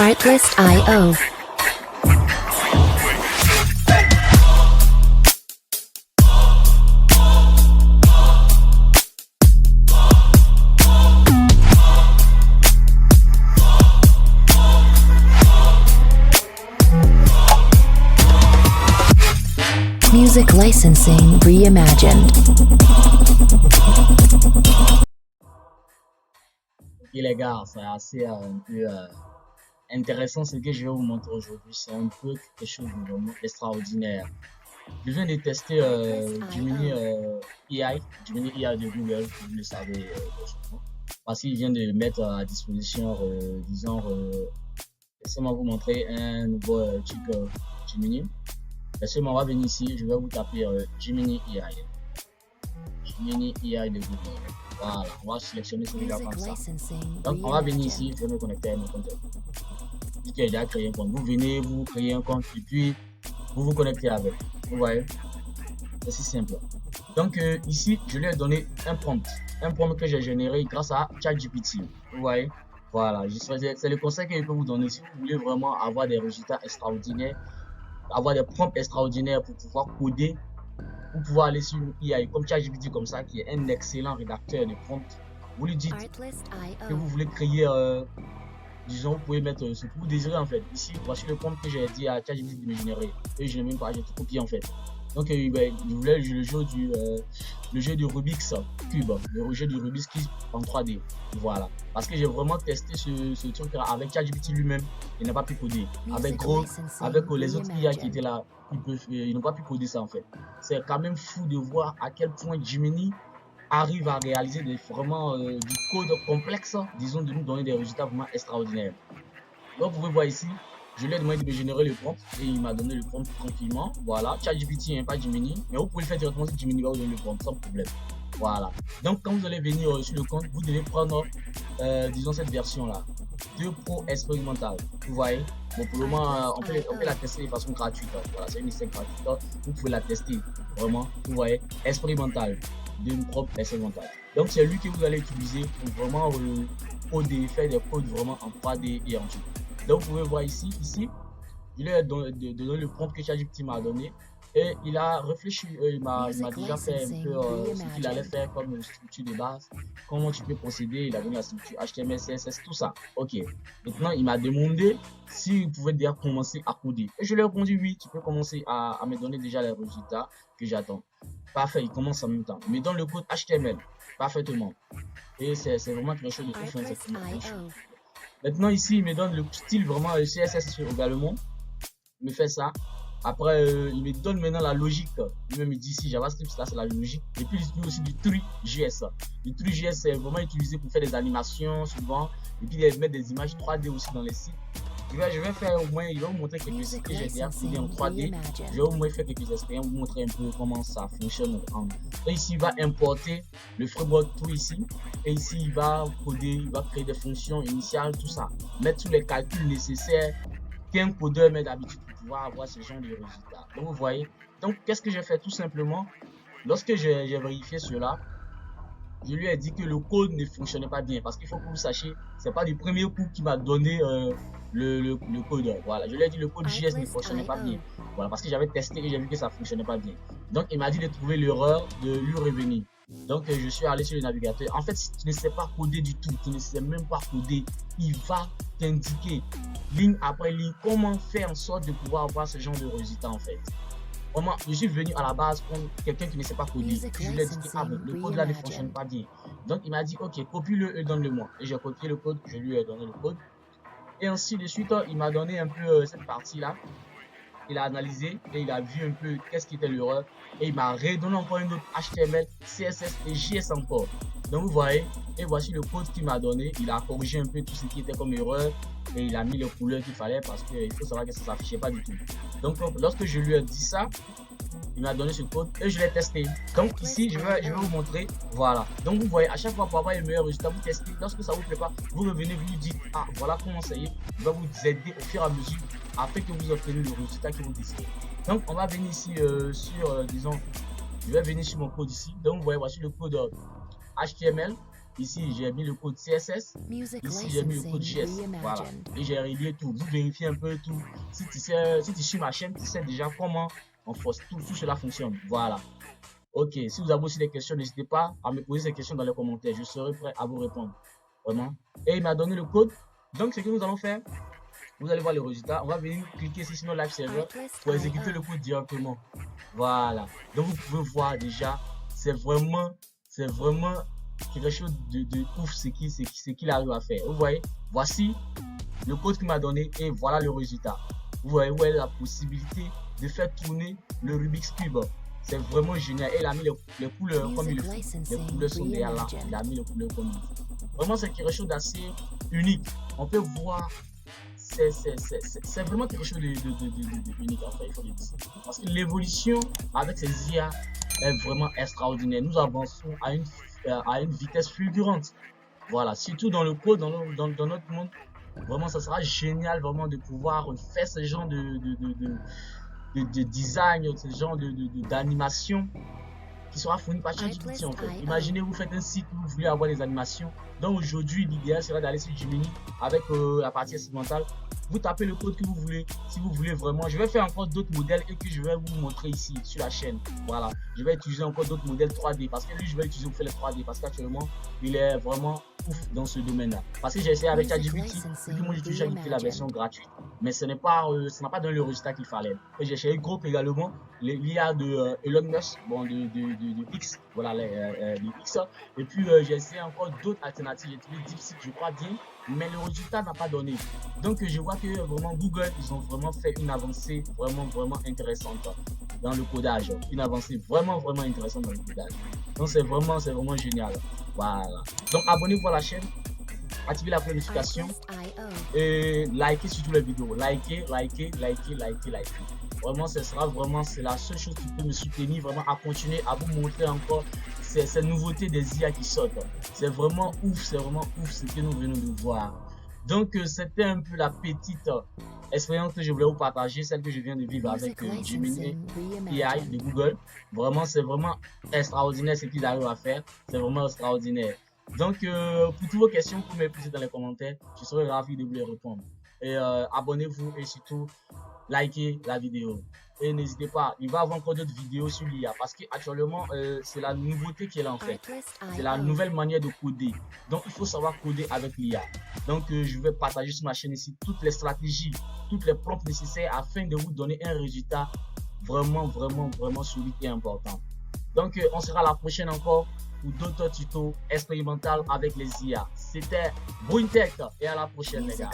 Artlist.io. Music licensing reimagined. Ok les gars, c'est assez un peu intéressant ce que je vais vous montrer aujourd'hui. C'est un peu quelque chose de vraiment extraordinaire. Je viens de tester Gemini AI, Gemini AI de Google, vous le savez sûrement, parce qu'il vient de mettre à disposition, disons, laissez-moi vous montrer un nouveau truc Gemini. Laissez-moi, on va venir ici, je vais vous taper Gemini AI. Gemini AI de Google. Voilà, on va sélectionner celui-là comme ça. Donc, on va venir ici, je vais me connecter à mon compte. Vu que j'ai déjà créé un compte, vous venez, vous créez un compte et puis vous vous connectez avec. Vous voyez, c'est si simple. Donc, ici, je lui ai donné un prompt que j'ai généré grâce à ChatGPT. Vous voyez, voilà, c'est le conseil que je peux vous donner si vous voulez vraiment avoir des résultats extraordinaires, avoir des prompts extraordinaires pour pouvoir coder. Vous pouvez aller sur une IA comme ChatGPT comme ça, qui est un excellent rédacteur de prompts. Vous lui dites que vous voulez créer, disons, vous pouvez mettre ce que vous désirez en fait. Ici, voici le prompt que j'ai dit à ChatGPT de me générer. Et je n'ai même pas, j'ai tout copié en fait. Donc, je voulais le jeu du Rubik's Cube, le jeu du Rubik's Cube en 3D. Voilà. Parce que j'ai vraiment testé ce truc avec ChatGPT lui-même. Il n'a pas pu coder. Avec les autres IA qui étaient là, ils n'ont pas pu coder ça en fait. C'est quand même fou de voir à quel point Gemini arrive à réaliser vraiment du code complexe, disons, de nous donner des résultats vraiment extraordinaires. Donc, vous pouvez voir ici, je lui ai demandé de me générer le prompt et il m'a donné le prompt tranquillement. Voilà, ChatGPT, pas Gemini, mais vous pouvez le faire directement sur Gemini, va vous donner le prompt sans problème. Voilà. Donc, quand vous allez venir sur le compte, vous devez prendre, disons, cette version-là, 2 Pro expérimental. Vous voyez. Bon, pour le moment, on peut la tester de façon gratuite. Voilà, c'est une licence gratuite. Vous pouvez la tester vraiment. Vous voyez, expérimental, d'une propre expérimentale. Donc, c'est lui que vous allez utiliser pour vraiment coder, faire des codes vraiment en 3D et en tout. Donc, vous pouvez voir ici, je lui ai donné le prompt que ChatGPT m'a donné et il a réfléchi, il m'a déjà fait un peu ce qu'il allait faire comme structure de base, comment tu peux procéder, il a donné la structure HTML, CSS, tout ça. Ok. Maintenant, il m'a demandé s'il pouvait déjà commencer à coder. Et je lui ai répondu oui, tu peux commencer à me donner déjà les résultats que j'attends. Parfait, il commence en même temps. Il me donne le code HTML parfaitement. Et c'est vraiment quelque chose de ouf. Maintenant, ici, il me donne le style vraiment CSS également. Il me fait ça. Après, il me donne maintenant la logique. Il me dit ici, JavaScript, là, c'est la logique. Et puis, il utilise aussi du Three.js. Le Three.js, c'est vraiment utilisé pour faire des animations souvent. Et puis, mettre des images 3D aussi dans les sites. Je vais faire au moins, il va vous montrer quelques sites que j'ai déjà codé en 3D. Je vais au moins faire quelques expériences, vous montrer un peu comment ça fonctionne. Et ici, il va importer le framework tout ici. Et ici, il va coder, il va créer des fonctions initiales, tout ça. Mettre tous les calculs nécessaires qu'un codeur met d'habitude pour pouvoir avoir ce genre de résultats. Donc, vous voyez. Donc, qu'est-ce que j'ai fait tout simplement? Lorsque j'ai vérifié cela, je lui ai dit que le code ne fonctionnait pas bien parce qu'il faut que vous sachiez, c'est pas du premier coup qu'il m'a donné le code. Voilà, je lui ai dit le code JS ne fonctionnait pas bien. Voilà, parce que j'avais testé et j'ai vu que ça fonctionnait pas bien. Donc il m'a dit de trouver l'erreur, de lui revenir. Donc je suis allé sur le navigateur. En fait, si tu ne sais pas coder du tout, tu ne sais même pas coder, il va t'indiquer ligne après ligne comment faire en sorte de pouvoir avoir ce genre de résultat en fait. Vraiment, je suis venu à la base pour quelqu'un qui ne sait pas coder. Je lui ai dit que le code là ne fonctionne pas bien. Donc il m'a dit ok, copie-le et donne-le-moi. Et j'ai copié le code, je lui ai donné le code. Et ainsi de suite, il m'a donné un peu cette partie là. Il a analysé et il a vu un peu qu'est-ce qui était l'erreur. Et il m'a redonné encore une autre HTML, CSS et JS encore. Donc vous voyez, et voici le code qu'il m'a donné. Il a corrigé un peu tout ce qui était comme erreur. Et il a mis les couleurs qu'il fallait parce qu'il faut savoir que ça ne s'affichait pas du tout. Donc lorsque je lui ai dit ça, il m'a donné ce code et je l'ai testé. Donc ici, je vais vous montrer. Voilà. Donc vous voyez, à chaque fois pour avoir le meilleur résultat, vous testez. Lorsque ça vous plaît pas, vous revenez, vous lui dites, ah voilà comment ça y est. Il va vous aider au fur et à mesure afin que vous obteniez le résultat que vous désirez. Donc on va venir ici sur, disons, je vais venir sur mon code ici. Donc vous voyez, voici le code HTML. Ici, j'ai mis le code CSS. Music Ici, j'ai mis le code licensing GS. Voilà. reimagined. Et j'ai relié tout. Vous vérifiez un peu tout. Si tu suis ma chaîne, tu sais déjà comment tout cela fonctionne. Voilà. Ok. Si vous avez aussi des questions, n'hésitez pas à me poser ces questions dans les commentaires. Je serai prêt à vous répondre. Vraiment. Et il m'a donné le code. Donc, ce que nous allons faire, vous allez voir les résultats. On va venir cliquer ici sur le live server pour exécuter le code directement. Voilà. Donc, vous pouvez voir déjà, c'est vraiment quelque chose de ouf ce qu'il arrive à faire. Vous voyez, voici le code qu'il m'a donné et voilà le résultat. Vous voyez où est la possibilité de faire tourner le Rubik's Cube. C'est vraiment génial. Et il a mis les couleurs comme il le fait. Les couleurs sont derrière là. Il a mis les couleurs comme il le fait. Vraiment, c'est quelque chose d'assez unique. On peut voir, c'est vraiment quelque chose de unique en fait, il faut le dire. Parce que l'évolution avec ces IA est vraiment extraordinaire. Nous avançons à une vitesse fulgurante. Voilà, surtout dans le code, dans notre monde. Vraiment, ça sera génial vraiment de pouvoir faire ce genre de design, ce genre d'animation qui sera fourni par ChatGPT en fait. Imaginez, vous faites un site où vous voulez avoir des animations. Donc aujourd'hui, l'idéal serait d'aller sur Gemini avec la partie expérimentale. Vous tapez le code que vous voulez, si vous voulez vraiment. Je vais faire encore d'autres modèles et que je vais vous montrer ici sur la chaîne. Voilà, je vais utiliser encore d'autres modèles 3D parce que lui, je vais utiliser pour faire les 3D parce qu'actuellement, il est vraiment ouf dans ce domaine-là. Parce que j'ai essayé avec ChatGPT et puis moi j'utilise ChatGPT la version gratuite. Mais ça n'a pas donné le résultat qu'il fallait. Et j'ai essayé Grok également, l'IA de Elon Musk, bon, de X, voilà, de X. Et puis j'ai essayé encore d'autres alternatives. J'ai trouvé DeepSeek, je crois bien, mais le résultat n'a pas donné. Donc je vois que vraiment Google, ils ont vraiment fait une avancée vraiment intéressante dans le codage. Une avancée vraiment intéressante dans le codage. Donc c'est vraiment génial. Voilà. Donc abonnez-vous à la chaîne, activez la notification et likez surtout les vidéos. Likez. Vraiment, c'est la seule chose qui peut me soutenir vraiment à continuer à vous montrer encore ces nouveautés des IA qui sortent. C'est vraiment ouf ce que nous venons de voir. Donc c'était un peu la petite expérience que je voulais vous partager, celle que je viens de vivre avec Gemini AI de Google. Vraiment, c'est vraiment extraordinaire ce qu'ils arrivent à faire. C'est vraiment extraordinaire. Donc, pour toutes vos questions, vous pouvez me poser dans les commentaires. Je serai ravi de vous les répondre. Et abonnez-vous et surtout, likez la vidéo. Et n'hésitez pas, il va y avoir encore d'autres vidéos sur l'IA parce qu'actuellement, c'est la nouveauté qui est là en fait. C'est la nouvelle manière de coder. Donc, il faut savoir coder avec l'IA. Donc, je vais partager sur ma chaîne ici toutes les stratégies, toutes les prompts nécessaires afin de vous donner un résultat vraiment solide et important. Donc, on sera à la prochaine encore pour d'autres tutos expérimentaux avec les IA. C'était BruinTech et à la prochaine les gars.